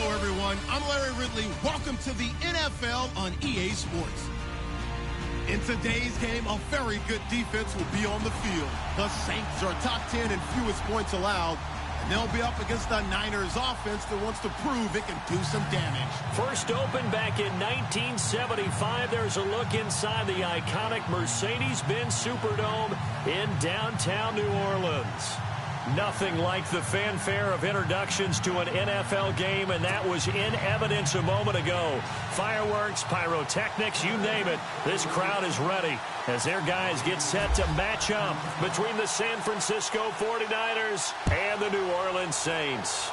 Hello, everyone. I'm Larry Ridley. Welcome to the NFL on EA Sports. In today's game, a very good defense will be on the field. The Saints are top 10 in fewest points allowed, and they'll be up against the Niners offense that wants to prove it can do some damage. First opened back in 1975. There's a look inside the iconic Mercedes-Benz Superdome in downtown New Orleans. Nothing like the fanfare of introductions to an NFL game, and that was in evidence a moment ago. Fireworks, pyrotechnics, you name it. This crowd is ready as their guys get set to match up between the San Francisco 49ers and the New Orleans Saints.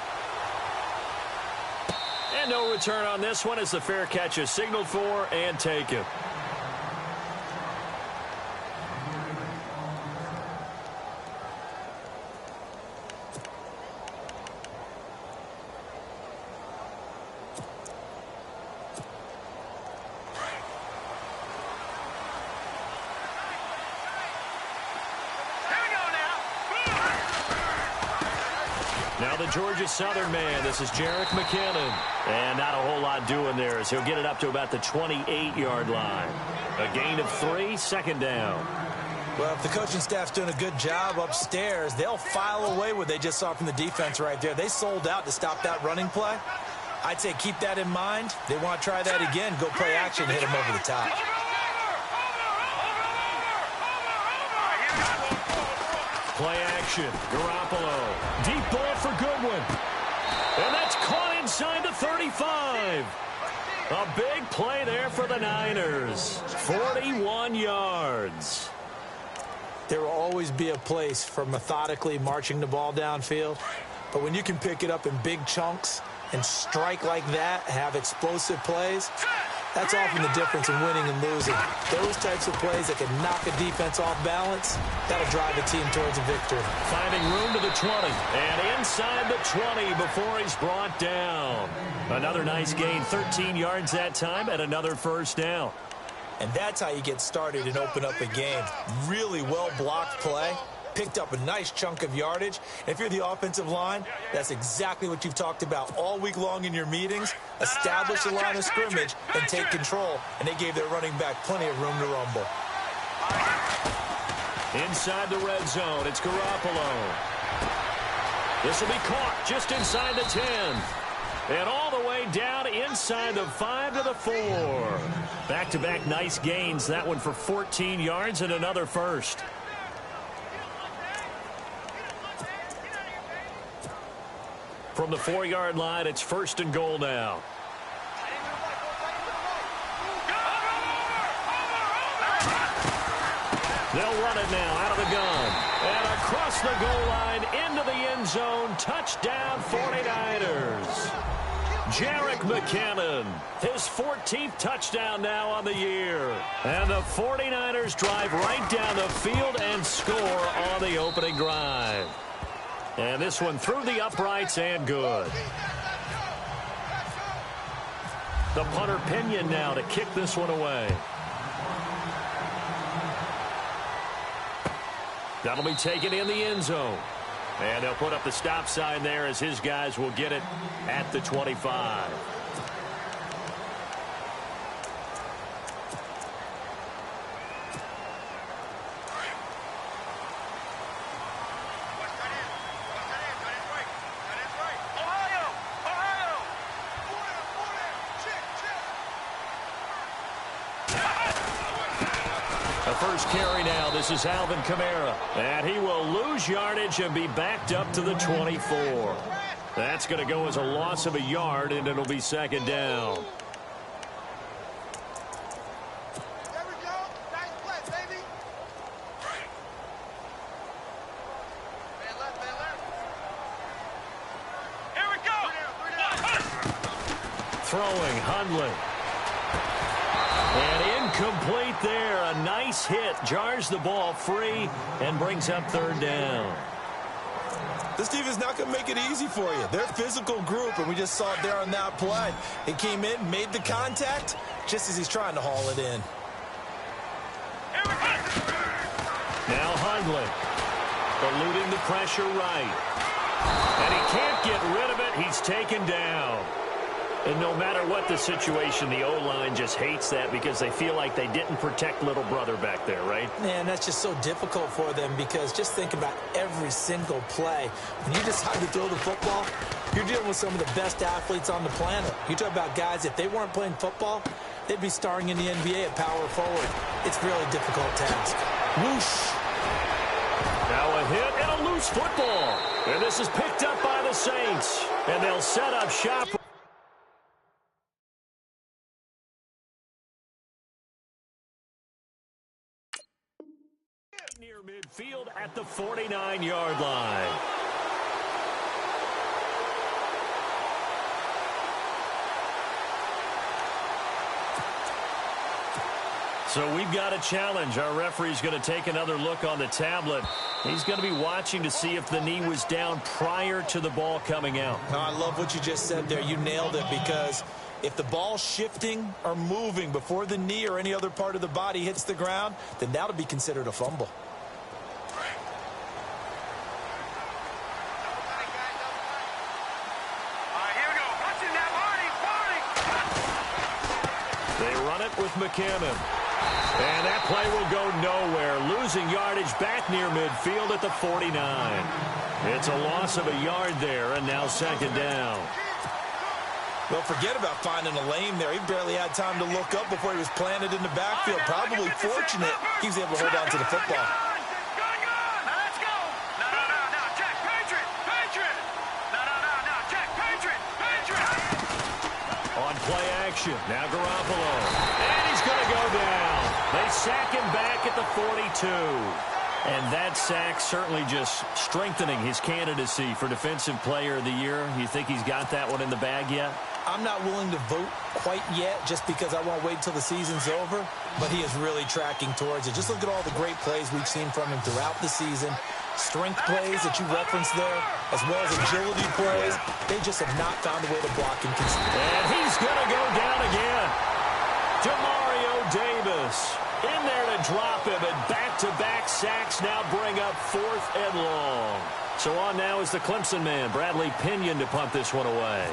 And no return on this one as the fair catch is signaled for and taken. Now the Georgia Southern man, this is Jerick McKinnon. And not a whole lot doing there as he'll get it up to about the 28-yard line. A gain of 3, second down. Well, if the coaching staff's doing a good job upstairs, they'll file away what they just saw from the defense right there. They sold out to stop that running play. I'd say keep that in mind. They want to try that again, go play action, hit them over the top. Play action, Garoppolo. Deep ball for Goodwin. And that's caught inside the 35. A big play there for the Niners. 41 yards. There will always be a place for methodically marching the ball downfield. But when you can pick it up in big chunks and strike like that, have explosive plays, that's often the difference in winning and losing. Those types of plays that can knock a defense off balance, that'll drive a team towards a victory. Finding room to the 20, and inside the 20 before he's brought down. Another nice gain, 13 yards that time, and another first down. And that's how you get started and open up a game. Really well-blocked play. Picked up a nice chunk of yardage. And if you're the offensive line, that's exactly what you've talked about all week long in your meetings. Establish the line of scrimmage and take control. And they gave their running back plenty of room to rumble. Inside the red zone, it's Garoppolo. This will be caught just inside the 10. And all the way down inside the 5 to the 4. Back-to-back nice gains. That one for 14 yards and another first. From the 4-yard line, it's first and goal now. They'll run it now out of the gun. And across the goal line into the end zone. Touchdown 49ers. Jerick McKinnon, his 14th touchdown now on the year. And the 49ers drive right down the field and score on the opening drive. And this one through the uprights and good. The punter Pinion now to kick this one away. That'll be taken in the end zone. And they'll put up the stop sign there as his guys will get it at the 25. First carry now. This is Alvin Kamara. And he will lose yardage and be backed up to the 24. That's going to go as a loss of a yard, and it'll be second down. There we go. Nice play, baby. Man left. Here we go. Throwing, Hundley. And incomplete there. A nice hit. Jars the ball free and brings up third down. This team is not going to make it easy for you. They're a physical group, and we just saw it there on that play. He came in, made the contact, just as he's trying to haul it in. Now Hundley. Eluding the pressure right. And he can't get rid of it. He's taken down. And no matter what the situation, the O-line just hates that because they feel like they didn't protect little brother back there, right? Man, that's just so difficult for them because just think about every single play. When you decide to throw the football, you're dealing with some of the best athletes on the planet. You talk about guys, if they weren't playing football, they'd be starring in the NBA at power forward. It's a really difficult task. Whoosh. Now a hit and a loose football. And this is picked up by the Saints. And they'll set up shop. Near midfield at the 49-yard line. So we've got a challenge. Our referee's going to take another look on the tablet. He's going to be watching to see if the knee was down prior to the ball coming out. Oh, I love what you just said there. You nailed it because if the ball's shifting or moving before the knee or any other part of the body hits the ground, then that'll be considered a fumble. They run it with McCammon. And that play will go nowhere. Losing yardage back near midfield at the 49. It's a loss of a yard there, and now second down. Well, forget about finding a lane there. He barely had time to look up before he was planted in the backfield. Probably fortunate he was able to hold on to the football. On play action, now Garoppolo. And he's going to go down. They sack him back at the 42. And that sack certainly just strengthening his candidacy for Defensive Player of the Year. You think he's got that one in the bag yet? I'm not willing to vote quite yet just because I won't wait till the season's over, but he is really tracking towards it. Just look at all the great plays we've seen from him throughout the season. Strength plays that you referenced there, as well as agility plays. They just have not found a way to block him consistently. And he's going to go down again. Demario Davis in there to drop him, and back-to-back sacks now bring up 4th and long. So on now is the Clemson man, Bradley Pinion, to punt this one away.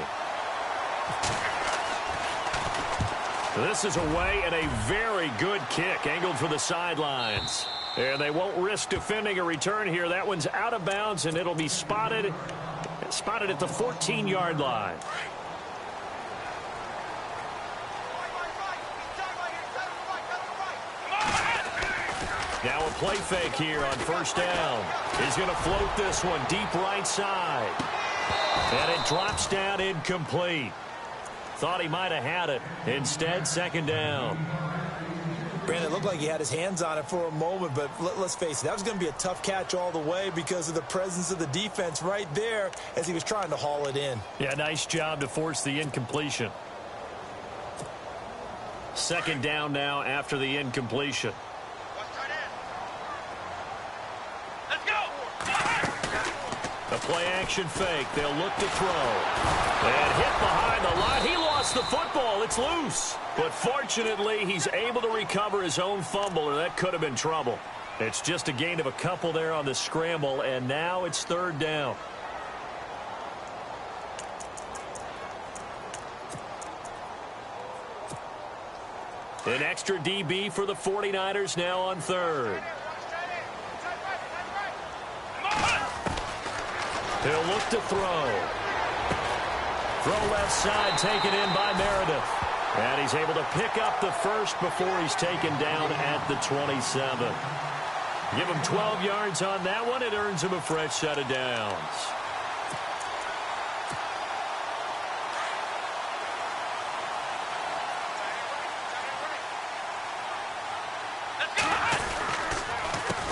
This is away and a very good kick, angled for the sidelines. And they won't risk defending a return here. That one's out of bounds, and it'll be spotted at the 14-yard line. Now a play fake here on first down. He's going to float this one deep right side. And it drops down incomplete. Thought he might have had it. Instead, second down. Brandon, it looked like he had his hands on it for a moment, but let's face it, that was going to be a tough catch all the way because of the presence of the defense right there as he was trying to haul it in. Yeah, nice job to force the incompletion. Second down now after the incompletion. A play-action fake. They'll look to throw. And hit behind the line. He lost the football. It's loose. But fortunately, he's able to recover his own fumble, or that could have been trouble. It's just a gain of a couple there on the scramble, and now it's third down. An extra DB for the 49ers now on third. He'll look to throw. Throw left side, taken in by Meredith. And he's able to pick up the first before he's taken down at the 27. Give him 12 yards on that one. It earns him a fresh set of downs.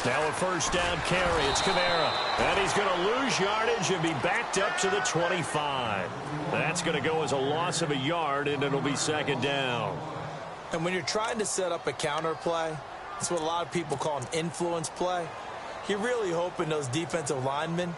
Now a first down carry. It's Kamara. And he's going to lose yardage and be backed up to the 25. That's going to go as a loss of a yard, and it'll be second down. And when you're trying to set up a counter play, it's what a lot of people call an influence play. You're really hoping those defensive linemen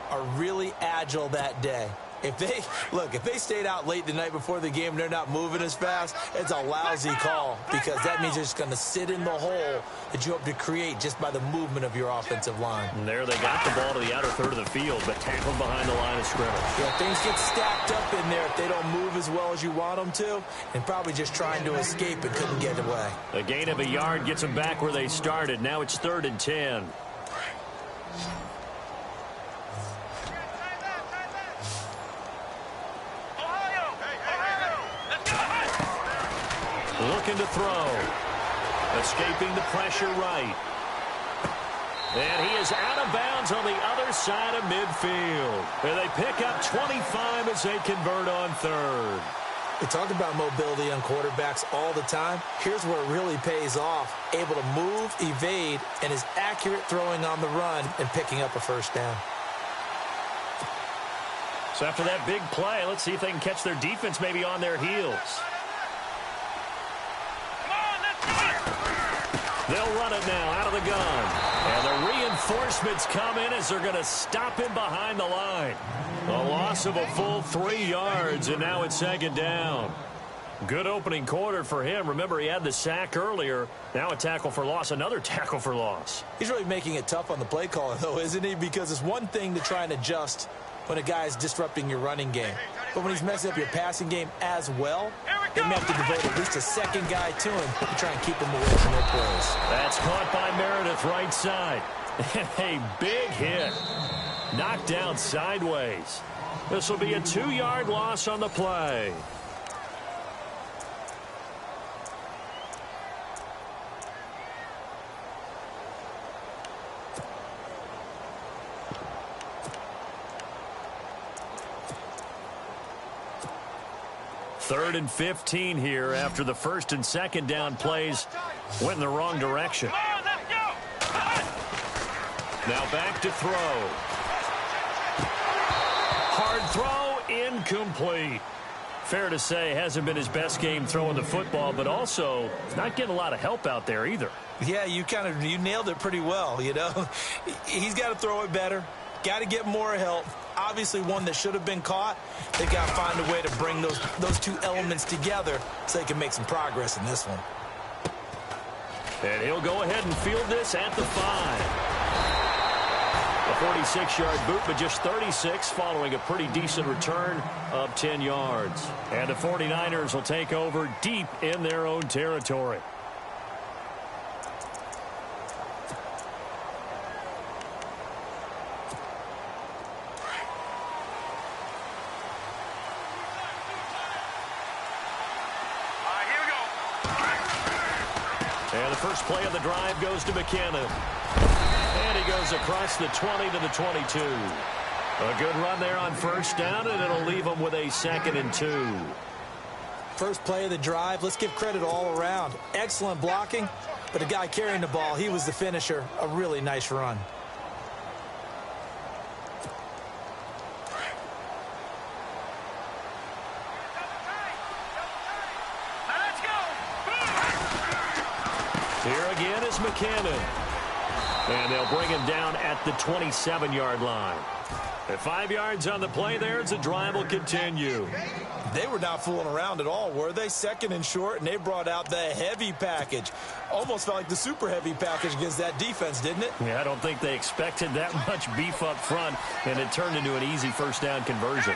are really agile that day. If they stayed out late the night before the game and they're not moving as fast, it's a lousy call because that means they're just going to sit in the hole that you hope to create just by the movement of your offensive line. And there they got the ball to the outer third of the field, but tackled behind the line of scrimmage. Yeah, things get stacked up in there if they don't move as well as you want them to, and probably just trying to escape and couldn't get away. A gain of a yard gets them back where they started. Now it's 3rd and 10. Looking to throw. Escaping the pressure right. And he is out of bounds on the other side of midfield. And they pick up 25 as they convert on 3rd. We talk about mobility on quarterbacks all the time. Here's where it really pays off. Able to move, evade, and is accurate throwing on the run and picking up a first down. So after that big play, let's see if they can catch their defense maybe on their heels. They'll run it now out of the gun. And the reinforcements come in as they're going to stop him behind the line. A loss of a full 3 yards, and now it's 2nd down. Good opening quarter for him. Remember, he had the sack earlier. Now a tackle for loss, another tackle for loss. He's really making it tough on the play caller, though, isn't he? Because it's one thing to try and adjust when a guy is disrupting your running game. But when he's messing up your passing game as well, they may have to devote at least a second guy to him to try and keep him away from their plays. That's caught by Meredith right side. And a big hit. Knocked down sideways. This will be a 2-yard loss on the play. Third and 15 here after the 1st and 2nd down plays went in the wrong direction. Now back to throw. Hard throw, incomplete. Fair to say, hasn't been his best game throwing the football, but also not getting a lot of help out there either. Yeah, you nailed it pretty well, you know. He's got to throw it better. Got to get more help. Obviously one that should have been caught. They've got to find a way to bring those two elements together so they can make some progress in this one. And he'll go ahead and field this at the 5. A 46-yard boot, but just 36 following a pretty decent return of 10 yards. And the 49ers will take over deep in their own territory. And the first play of the drive goes to McKinnon. And he goes across the 20 to the 22. A good run there on 1st down, and it'll leave them with a 2nd and 2. First play of the drive, let's give credit all around. Excellent blocking, but the guy carrying the ball, he was the finisher. A really nice run. Here again is McKinnon. And they'll bring him down at the 27-yard line. At 5 yards on the play there, the drive will continue. They were not fooling around at all, were they? 2nd and short, and they brought out the heavy package. Almost felt like the super heavy package against that defense, didn't it? Yeah, I don't think they expected that much beef up front, and it turned into an easy 1st down conversion.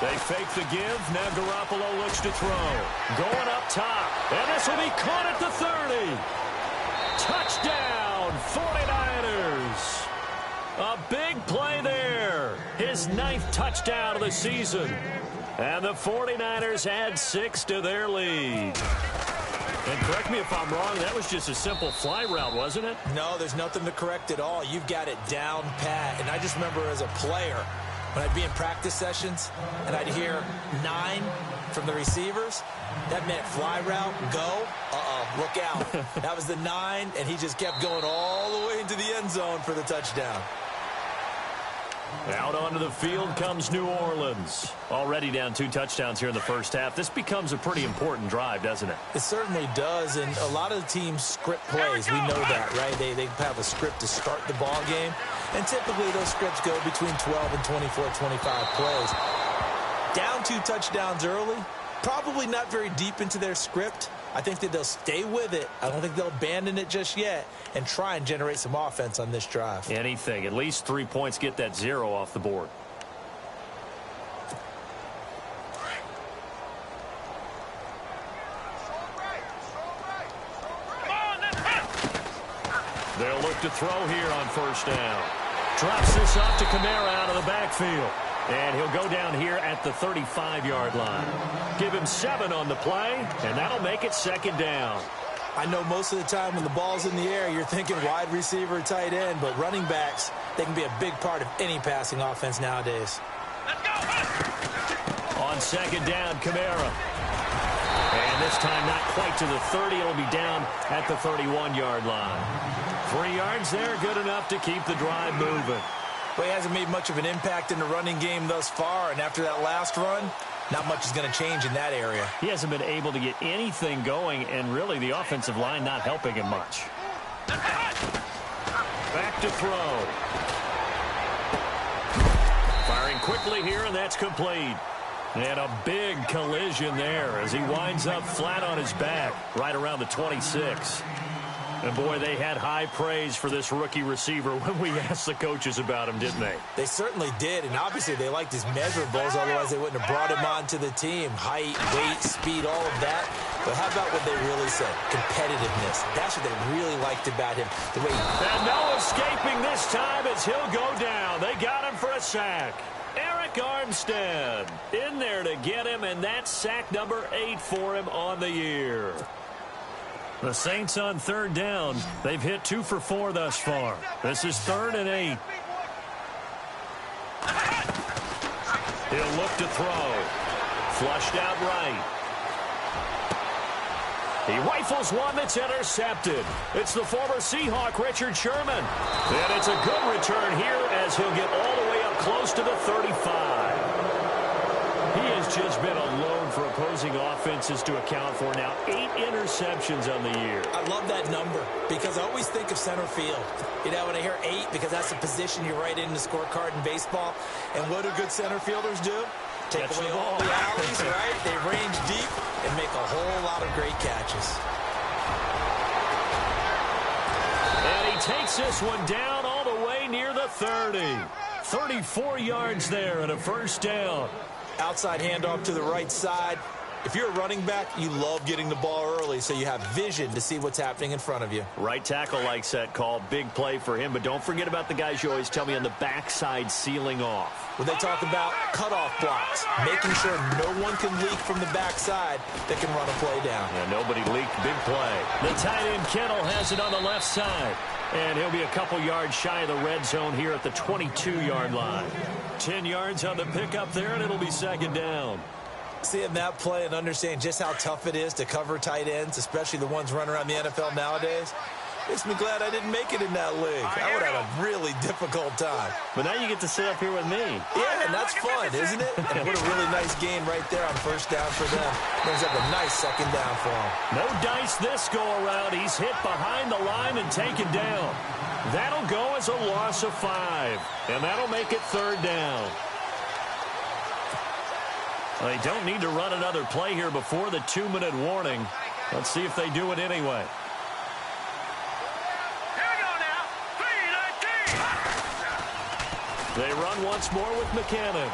They fake the give. Now Garoppolo looks to throw. Going up top. And this will be caught at the 30. Touchdown, 49ers. A big play there. His 9th touchdown of the season. And the 49ers add 6 to their lead. And correct me if I'm wrong, that was just a simple fly route, wasn't it? No, there's nothing to correct at all. You've got it down pat. And I just remember as a player, when I'd be in practice sessions and I'd hear 9 from the receivers, that meant fly route, go, look out. That was the 9, and he just kept going all the way into the end zone for the touchdown. Out onto the field comes New Orleans. Already down 2 touchdowns here in the first half. This becomes a pretty important drive, doesn't it? It certainly does, and a lot of the teams script plays. We know that, right? They have a script to start the ball game, and typically those scripts go between 12 and 24, 25 plays. Down 2 touchdowns early, probably not very deep into their script. I think that they'll stay with it. I don't think they'll abandon it just yet and try and generate some offense on this drive. Anything. At least 3 points, get that 0 off the board. They'll look to throw here on first down. Drops this off to Kamara out of the backfield. And he'll go down here at the 35-yard line. Give him 7 on the play, and that'll make it second down. I know most of the time when the ball's in the air, you're thinking wide receiver, tight end, but running backs, they can be a big part of any passing offense nowadays. Let's go. On second down, Kamara. And this time not quite to the 30. It'll be down at the 31-yard line. 3 yards there, good enough to keep the drive moving. Well, he hasn't made much of an impact in the running game thus far, and after that last run, not much is going to change in that area. He hasn't been able to get anything going, and really the offensive line not helping him much. Back to throw. Firing quickly here, and that's complete. And a big collision there as he winds up flat on his back right around the 26. And, boy, they had high praise for this rookie receiver when we asked the coaches about him, didn't they? They certainly did, and obviously they liked his measurables, otherwise they wouldn't have brought him onto the team. Height, weight, speed, all of that. But how about what they really said? Competitiveness. That's what they really liked about him. The way and no escaping this time as he'll go down. They got him for a sack. Eric Armstead in there to get him, and that's sack number 8 for him on the year. The Saints on third down. They've hit 2 for 4 thus far. This is 3rd and 8. He'll look to throw. Flushed out right. He rifles one that's intercepted. It's the former Seahawk, Richard Sherman. And it's a good return here as he'll get all the way up close to the 35. He has just been a load for opposing offenses to account for now. 8 interceptions on the year. I love that number because I always think of center field. You know, when I hear 8, because that's the position you write in the scorecard in baseball. And what do good center fielders do? Take Catch away the all ball. the alleys, right? They range deep and make a whole lot of great catches. And he takes this one down all the way near the 30. 34 yards there and a first down. Outside handoff to the right side. If you're a running back, you love getting the ball early so you have vision to see what's happening in front of you. Right tackle likes that call. Big play for him. But don't forget about the guys you always tell me on the backside sealing off. When they talk about cutoff blocks, making sure no one can leak from the backside that can run a play down. Yeah, nobody leaked. Big play. The tight end Kittle has it on the left side. And he'll be a couple yards shy of the red zone here at the 22-yard line. 10 yards on the pickup there, and it'll be second down. Seeing that play and understanding just how tough it is to cover tight ends, especially the ones running around the NFL nowadays, makes me glad I didn't make it in that league. I would have a really difficult time. But now you get to sit up here with me. Yeah, and that's fun, isn't it? And what a really nice game right there on first down for them. Brings up a nice second down for them. No dice this go-around. He's hit behind the line and taken down. That'll go as a loss of 5. And that'll make it third down. They don't need to run another play here before the 2-minute warning. Let's see if they do it anyway. They run once more with McKinnon.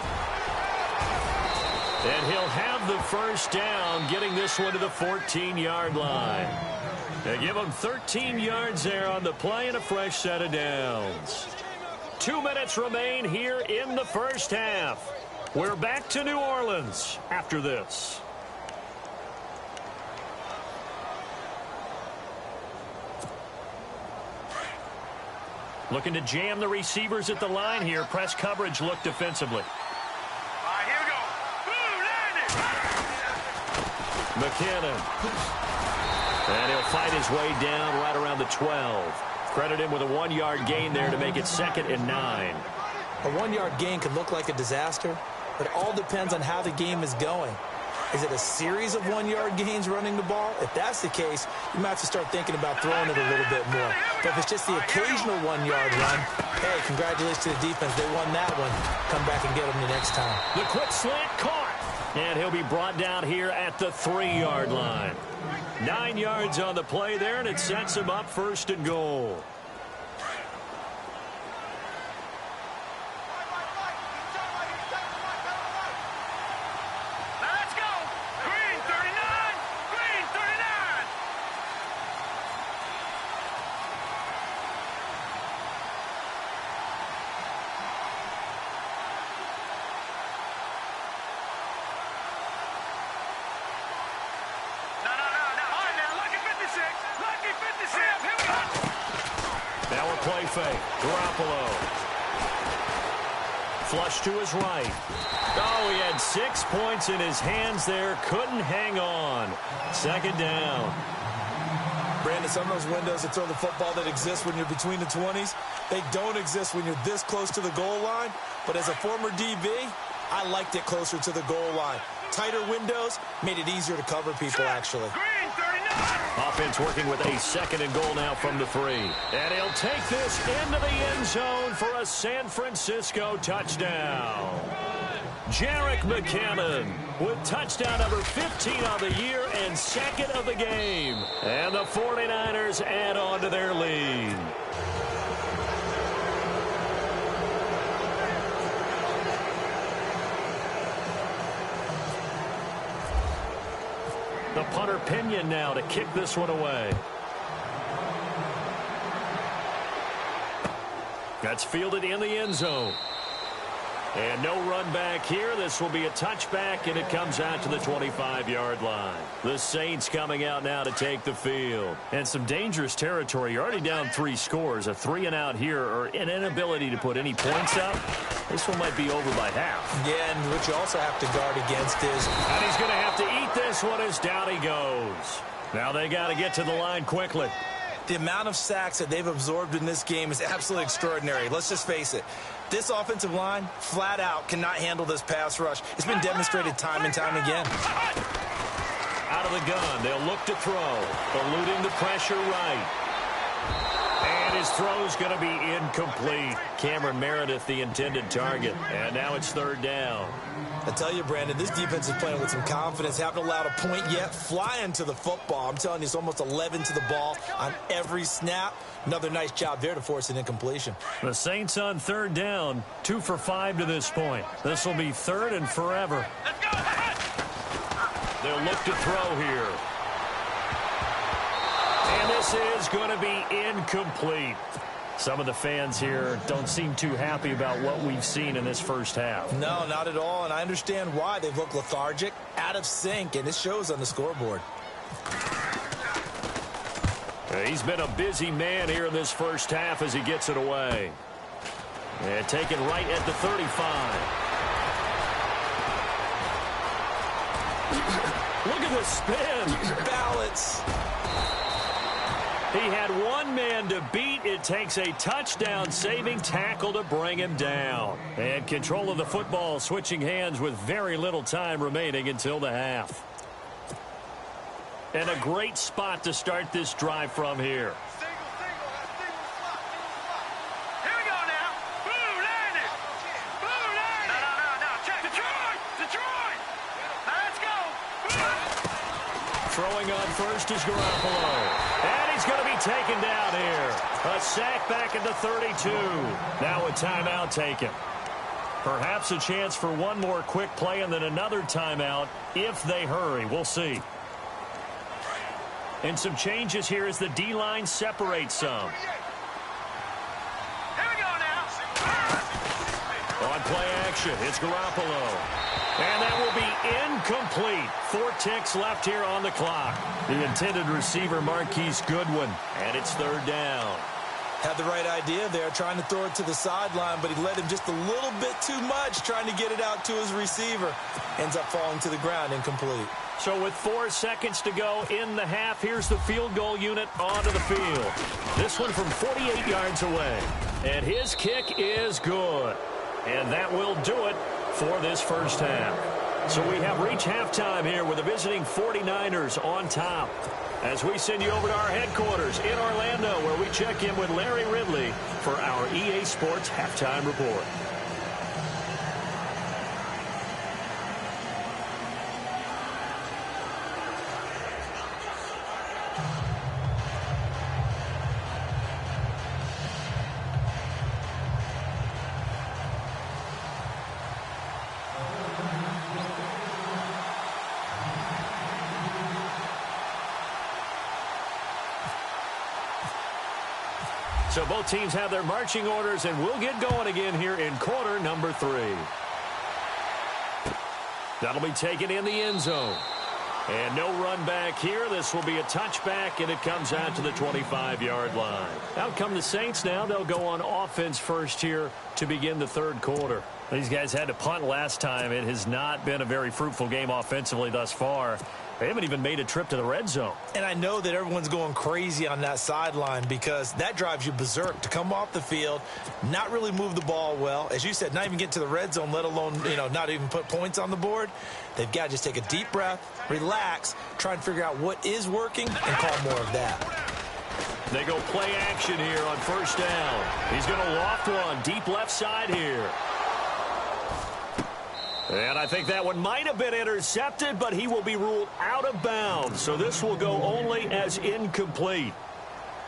And he'll have the first down, getting this one to the 14-yard line. They give him 13 yards there on the play and a fresh set of downs. 2 minutes remain here in the first half. We're back to New Orleans after this. Looking to jam the receivers at the line here. Press coverage look defensively. All right, here we go. Ooh, landed. McKinnon. And he'll fight his way down right around the 12. Credit him with a 1-yard gain there to make it 2nd and 9. A 1-yard gain could look like a disaster, but it all depends on how the game is going. Is it a series of 1-yard gains running the ball? If that's the case, you might have to start thinking about throwing it a little bit more. But if it's just the occasional 1-yard run, hey, congratulations to the defense. They won that one. Come back and get them the next time. The quick slant caught. And he'll be brought down here at the 3-yard line. 9 yards on the play there, and it sets him up 1st and goal. Now a play fake. Garoppolo. Flush to his right. Oh, he had 6 points in his hands there. Couldn't hang on. 2nd down. Brandon, some of those windows to throw the football that exist when you're between the 20s, they don't exist when you're this close to the goal line. But as a former DB, I liked it closer to the goal line. Tighter windows made it easier to cover people, actually. Offense working with a 2nd and goal now from the 3. And he'll take this into the end zone for a San Francisco touchdown. Jerick McKinnon with touchdown number 15 on the year and 2nd of the game. And the 49ers add on to their lead. The punter Pinion now to kick this one away. That's fielded in the end zone. And no run back here. This will be a touchback, and it comes out to the 25-yard line. The Saints coming out now to take the field. And some dangerous territory. You're already down 3 scores. A 3-and-out here, or an inability to put any points up. This one might be over by half. Yeah, and what you also have to guard against is... And he's going to have to eat this one as down he goes. Now they got to get to the line quickly. The amount of sacks that they've absorbed in this game is absolutely extraordinary. Let's just face it. This offensive line, flat out, cannot handle this pass rush. It's been demonstrated time and time again. Out of the gun, they'll look to throw. Eluding the pressure right. And his throw's going to be incomplete. Cameron Meredith, the intended target. And now it's 3rd down. I tell you, Brandon, this defense is playing with some confidence. Haven't allowed a point yet. Flying to the football. I'm telling you, it's almost 11 to the ball on every snap. Another nice job there to force an incompletion. The Saints on 3rd down. 2 for 5 to this point. This will be 3rd and forever. Let's go. They'll look to throw here. And this is going to be incomplete. Some of the fans here don't seem too happy about what we've seen in this first half. No, not at all, and I understand why. They've looked lethargic, out of sync, and it shows on the scoreboard. He's been a busy man here in this first half as he gets it away. And taken right at the 35. Look at the spin. Balance. He had one man to beat. It takes a touchdown-saving tackle to bring him down. And control of the football switching hands with very little time remaining until the half. And a great spot to start this drive from here. Throwing on first is Garoppolo. And he's going to be taken down here. A sack back at the 32. Now a timeout taken. Perhaps a chance for one more quick play and then another timeout if they hurry. We'll see. And some changes here as the D-line separates some. Here we go now. On play action, it's Garoppolo. And that will be incomplete. 4 ticks left here on the clock. The intended receiver, Marquise Goodwin. And it's 3rd down. Had the right idea there, trying to throw it to the sideline, but he led him just a little bit too much, trying to get it out to his receiver. Ends up falling to the ground, incomplete. So with 4 seconds to go in the half, here's the field goal unit onto the field. This one from 48 yards away. And his kick is good. And that will do it for this first half. So we have reached halftime here with the visiting 49ers on top. As we send you over to our headquarters in Orlando, where we check in with Larry Ridley for our EA Sports Halftime Report. So both teams have their marching orders, and we'll get going again here in quarter number 3. That'll be taken in the end zone. And no run back here. This will be a touchback, and it comes out to the 25-yard line. Out come the Saints now. They'll go on offense first here to begin the third quarter. These guys had to punt last time. It has not been a very fruitful game offensively thus far. They haven't even made a trip to the red zone. And I know that everyone's going crazy on that sideline because that drives you berserk to come off the field, not really move the ball well. As you said, not even get to the red zone, let alone, not even put points on the board. They've got to just take a deep breath, relax, try and figure out what is working, and call more of that. They go play action here on first down. He's going to loft one deep left side here. And I think that one might have been intercepted, but he will be ruled out of bounds. So this will go only as incomplete.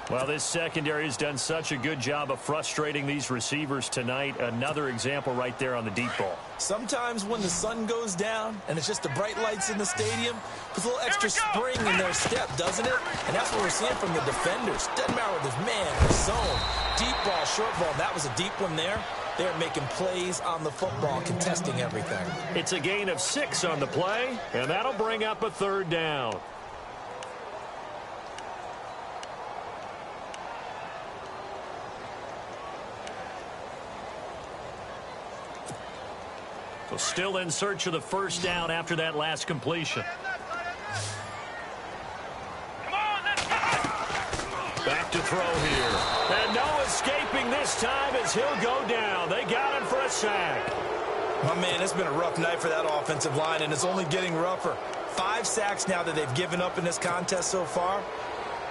Well, this secondary has done such a good job of frustrating these receivers tonight. Another example right there on the deep ball. Sometimes when the sun goes down and it's just the bright lights in the stadium, puts a little extra spring in their step, doesn't it? And that's what we're seeing from the defenders. Doesn't matter with this man, the zone, deep ball, short ball. That was a deep one there. They're making plays on the football, contesting everything. It's a gain of 6 on the play, and that'll bring up a third down. So still in search of the first down after that last completion. Back to throw here. And no escaping this time as he'll go down. They got him for a sack. My man, it's been a rough night for that offensive line, and it's only getting rougher. 5 sacks now that they've given up in this contest so far.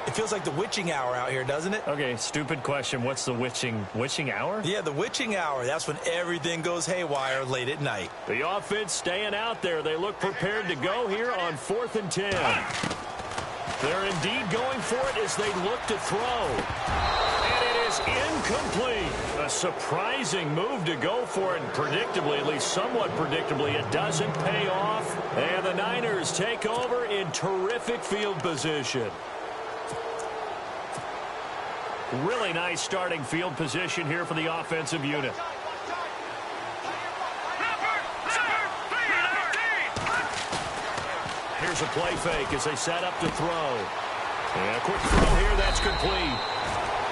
It feels like the witching hour out here, doesn't it? Okay, stupid question. What's the witching hour? Yeah, the witching hour. That's when everything goes haywire late at night. The offense staying out there. They look prepared to go here on 4th and 10. They're indeed going for it as they look to throw. And it is incomplete. A surprising move to go for it. Predictably, at least somewhat predictably, it doesn't pay off. And the Niners take over in terrific field position. Really nice starting field position here for the offensive unit. Here's a play fake as they set up to throw. And a quick throw here, that's complete.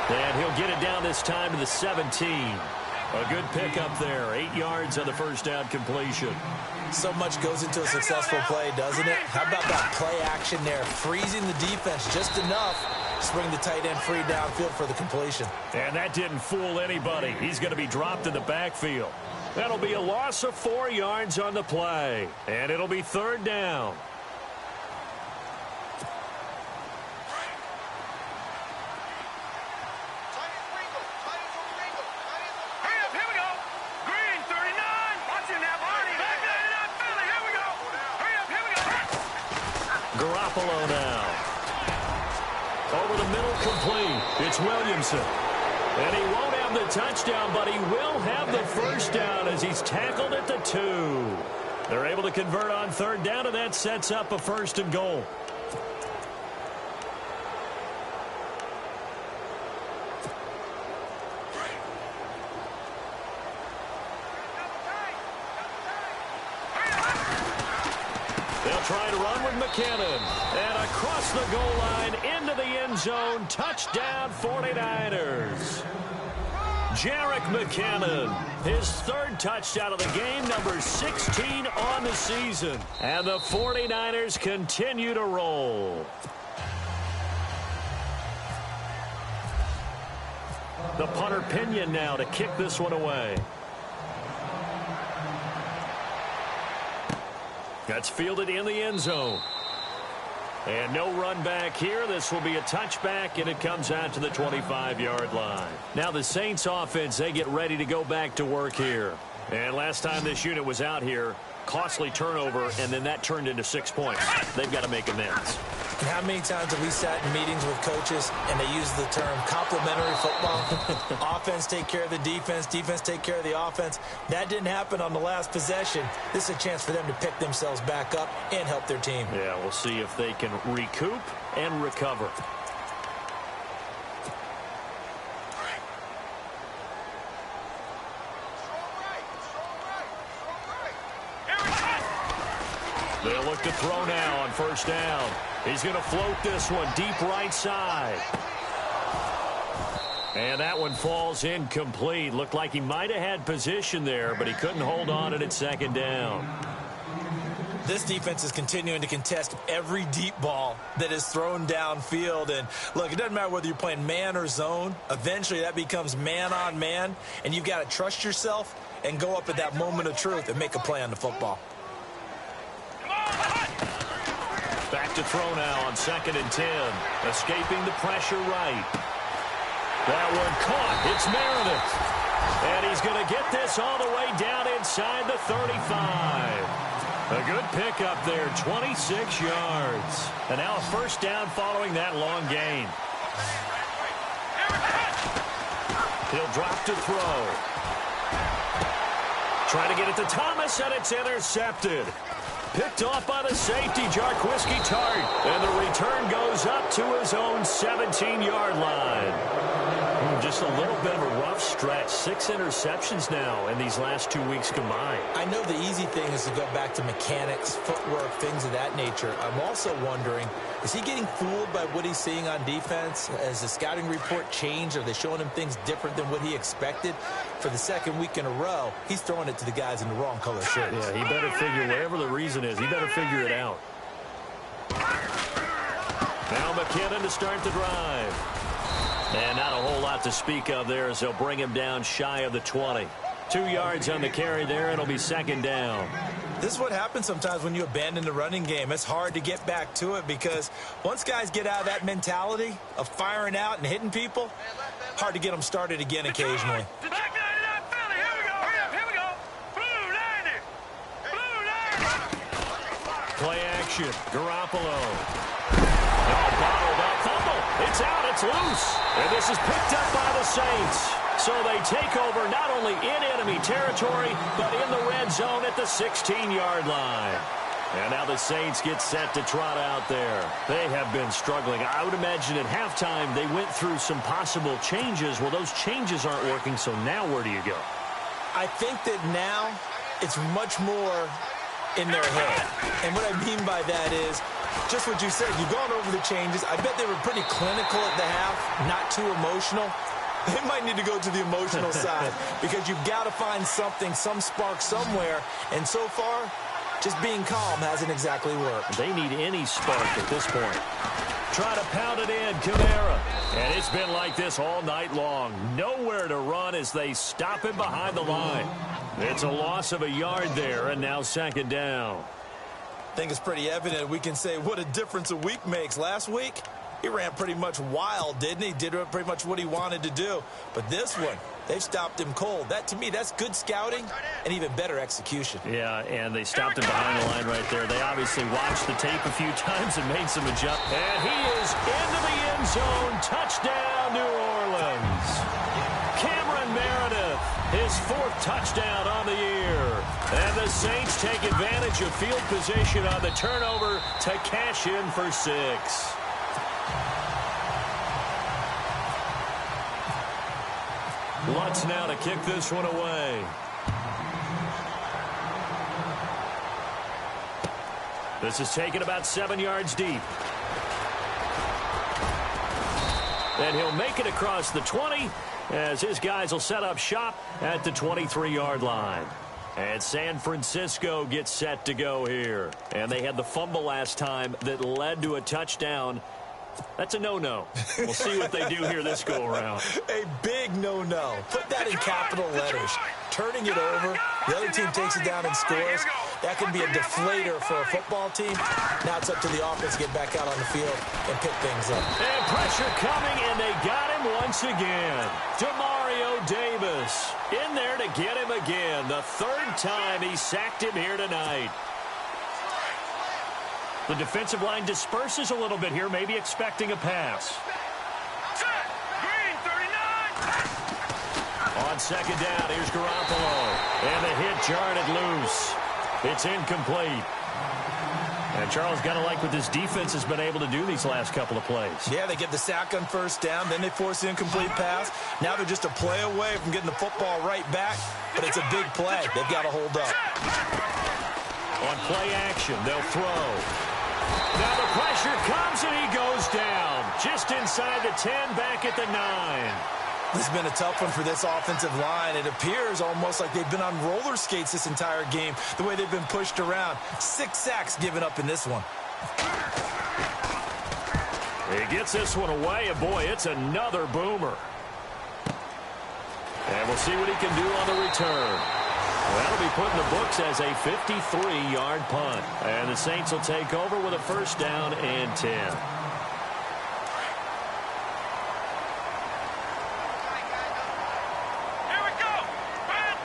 And he'll get it down this time to the 17. A good pickup there. 8 yards on the first down completion. So much goes into a successful play, doesn't it? How about that play action there? Freezing the defense just enough to bring the tight end free downfield for the completion. And that didn't fool anybody. He's going to be dropped in the backfield. That'll be a loss of 4 yards on the play. And it'll be third down. Garoppolo now. Over the middle, complete. It's Williamson. And he won't have the touchdown, but he will have the first down as he's tackled at the 2. They're able to convert on third down, and that sets up a 1st and goal. They'll try to run with McKinnon. And across the goal line into the end zone. Touchdown 49ers. Jerick McKinnon, his 3rd touchdown of the game, number 16 on the season. And the 49ers continue to roll. The punter Pinion now to kick this one away. That's fielded in the end zone. And no run back here. This will be a touchback, and it comes out to the 25-yard line. Now the Saints offense, they get ready to go back to work here. And last time this unit was out here, costly turnover, and then that turned into 6 points. They've got to make amends. And how many times have we sat in meetings with coaches and they use the term complementary football? Offense take care of the defense, defense take care of the offense. That didn't happen on the last possession. This is a chance for them to pick themselves back up and help their team. Yeah, we'll see if they can recoup and recover. They'll look to throw now on first down. He's going to float this one deep right side. And that one falls incomplete. Looked like he might have had position there, but he couldn't hold on at second down. This defense is continuing to contest every deep ball that is thrown downfield. And, look, it doesn't matter whether you're playing man or zone. Eventually that becomes man on man, and you've got to trust yourself and go up at that moment of truth and make a play on the football. Back to throw now on 2nd and 10. Escaping the pressure right. That one caught. It's Meredith. And he's going to get this all the way down inside the 35. A good pickup there, 26 yards. And now a first down following that long gain. He'll drop to throw. Trying to get it to Thomas, and it's intercepted. Picked off by the safety, Jarquiski Tart. And the return goes up to his own 17-yard line. Just a little bit of a rough stretch. 6 interceptions now in these last 2 weeks combined. I know the easy thing is to go back to mechanics, footwork, things of that nature. I'm also wondering, is he getting fooled by what he's seeing on defense? Has the scouting report changed? Are they showing him things different than what he expected? For the 2nd week in a row, he's throwing it to the guys in the wrong color shirts. Yeah, he better figure, whatever the reason is, he better figure it out. Now McKinnon to start the drive. And not a whole lot to speak of there as they'll bring him down shy of the 20. 2 yards on the carry there. It'll be 2nd down. This is what happens sometimes when you abandon the running game. It's hard to get back to it because once guys get out of that mentality of firing out and hitting people, hard to get them started again occasionally. Play action. Garoppolo. Bottled up. Fumble. It's out. It's loose. And this is picked up by the Saints. So they take over not only in enemy territory, but in the red zone at the 16-yard line. And now the Saints get set to trot out there. They have been struggling. I would imagine at halftime they went through some possible changes. Well, those changes aren't working, so now where do you go? I think that now it's much more in their head. And what I mean by that is just what you said. You've gone over the changes. I bet they were pretty clinical at the half, not too emotional. They might need to go to the emotional side because you've got to find something, some spark somewhere. And so far, just being calm hasn't exactly worked. They need any spark at this point. Try to pound it in, Kamara. And it's been like this all night long. Nowhere to run as they stop him behind the line. It's a loss of a yard there, and now 2nd down. I think it's pretty evident we can say what a difference a week makes. Last week, he ran pretty much wild, didn't he? Did pretty much what he wanted to do. But this one, they've stopped him cold. That, to me, that's good scouting and even better execution. Yeah, and they stopped him behind the line right there. They obviously watched the tape a few times and made some adjustments. And he is into the end zone. Touchdown, New Orleans. Cameron Meredith, his 4th touchdown on the year. And the Saints take advantage of field position on the turnover to cash in for 6. Lutz now to kick this one away. This is taken about 7 yards deep. And he'll make it across the 20 as his guys will set up shop at the 23-yard line. And San Francisco gets set to go here. And they had the fumble last time that led to a touchdown. That's a no-no. We'll see what they do here this go-around. A big no-no. Put that in capital letters. Turning it over, the other team takes it down and scores. That can be a deflator for a football team. Now it's up to the offense to get back out on the field and pick things up. And pressure coming, and they got him once again. Demario Davis in there to get him again. The third time he sacked him here tonight. The defensive line disperses a little bit here, maybe expecting a pass. Green, 39. On second down, here's Garoppolo. And the hit jarred it loose. It's incomplete. And Charles, got to like what this defense has been able to do these last couple of plays. Yeah, they get the sack on first down, then they force the incomplete pass. Now they're just a play away from getting the football right back, but it's a big play. They've got to hold up. On play action, they'll throw. Now the pressure comes, and he goes down. Just inside the 10, back at the 9. This has been a tough one for this offensive line. It appears almost like they've been on roller skates this entire game, the way they've been pushed around. 6 sacks given up in this one. He gets this one away, and boy, it's another boomer. And we'll see what he can do on the return. That'll be put in the books as a 53-yard punt. And the Saints will take over with a first down and 10. Here we go. Brand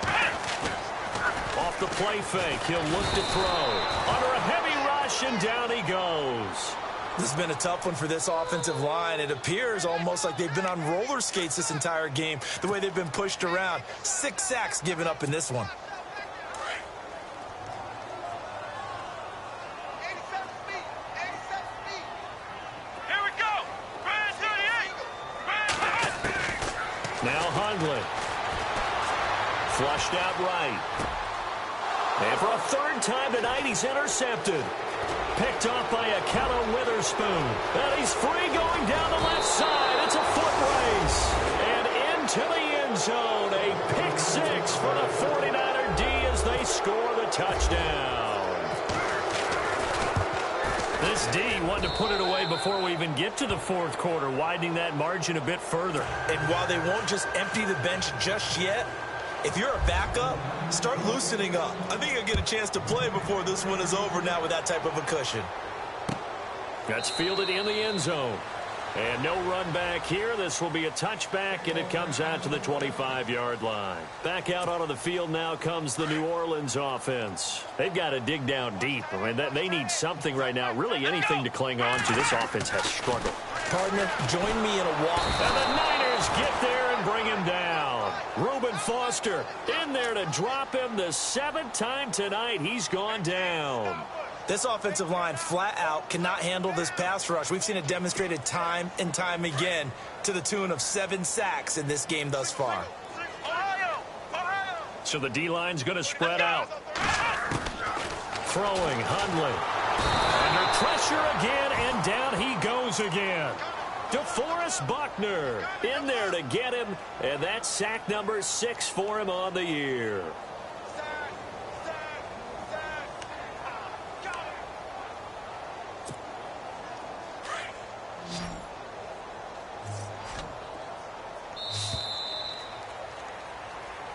38. Off the play fake, he'll look to throw. Under a heavy rush, and down he goes. This has been a tough one for this offensive line. It appears almost like they've been on roller skates this entire game, the way they've been pushed around. 6 sacks given up in this one. 87 speed. 87 speed. Here we go. Brand 38. Now Hundley. Flushed out right. And for a third time tonight, he's intercepted. Picked off by Akello Witherspoon. And he's free going down the left side. It's a foot race. And into the end zone. A pick 6 for the 49er D as they score the touchdown. This D wanted to put it away before we even get to the fourth quarter, widening that margin a bit further. And while they won't just empty the bench just yet, if you're a backup, start loosening up. I think you'll get a chance to play before this one is over now with that type of a cushion. That's fielded in the end zone. And no run back here. This will be a touchback, and it comes out to the 25-yard line. Back out onto the field now comes the New Orleans offense. They've got to dig down deep. I mean, they need something right now, really anything to cling on to. This offense has struggled. Partner, join me in a walk. And the Niners get there and bring him down. Reuben Foster in there to drop him the 7th time tonight. He's gone down. This offensive line flat out cannot handle this pass rush. We've seen it demonstrated time and time again to the tune of 7 sacks in this game thus far. So the D-line's going to spread out. Throwing, Hundley. Under pressure again, and down he goes again. DeForest Buckner in there to get him, and that's sack number 6 for him on the year.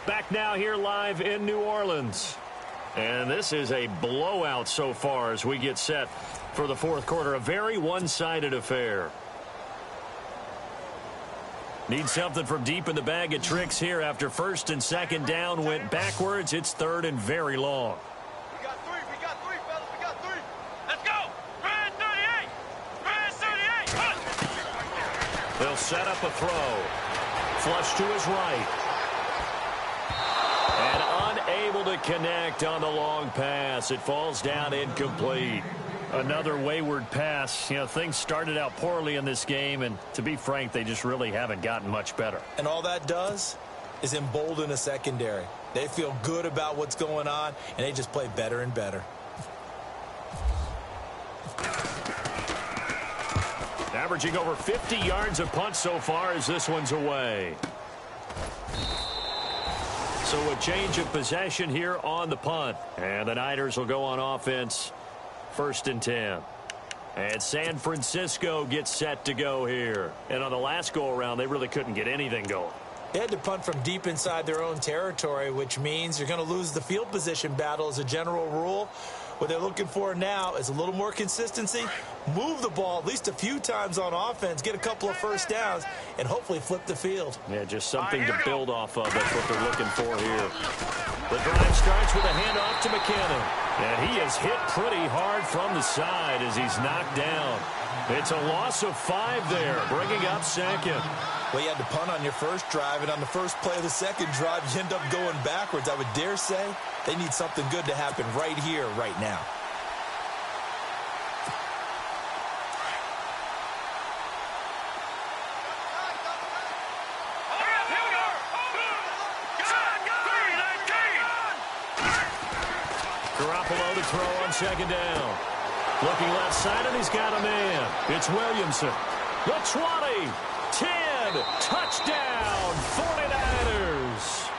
Back now here live in New Orleans. And this is a blowout so far as we get set for the fourth quarter. A very one-sided affair. Need something from deep in the bag of tricks here after first and second down went backwards. It's third and very long. We got three, fellas. We got 3. Let's go. Brand 38. Brand 38. They'll set up a throw. Flush to his right. And unable to connect on the long pass. It falls down incomplete. Another wayward pass. You know, things started out poorly in this game, and to be frank, they just really haven't gotten much better. And all that does is embolden a secondary. They feel good about what's going on, and they just play better and better. Averaging over 50 yards a punt so far as this one's away. So a change of possession here on the punt. And the Niners will go on offense. First and 10. And San Francisco gets set to go here. And on the last go-around, they really couldn't get anything going. They had to punt from deep inside their own territory, which means you're going to lose the field position battle as a general rule. What they're looking for now is a little more consistency, move the ball at least a few times on offense, get a couple of first downs, and hopefully flip the field. Yeah, just something to build off of. That's what they're looking for here. The drive starts with a handoff to McKinnon. And he is hit pretty hard from the side as he's knocked down. It's a loss of 5 there, bringing up second. Well, you had to punt on your first drive, and on the first play of the second drive, you end up going backwards. I would dare say they need something good to happen right here, right now. Garoppolo to throw on second down. Looking left side, and he's got a man. It's Williamson. The 20, 10, touchdown, 49ers.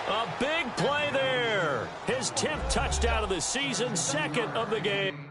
A big play there. His 10th touchdown of the season, second of the game.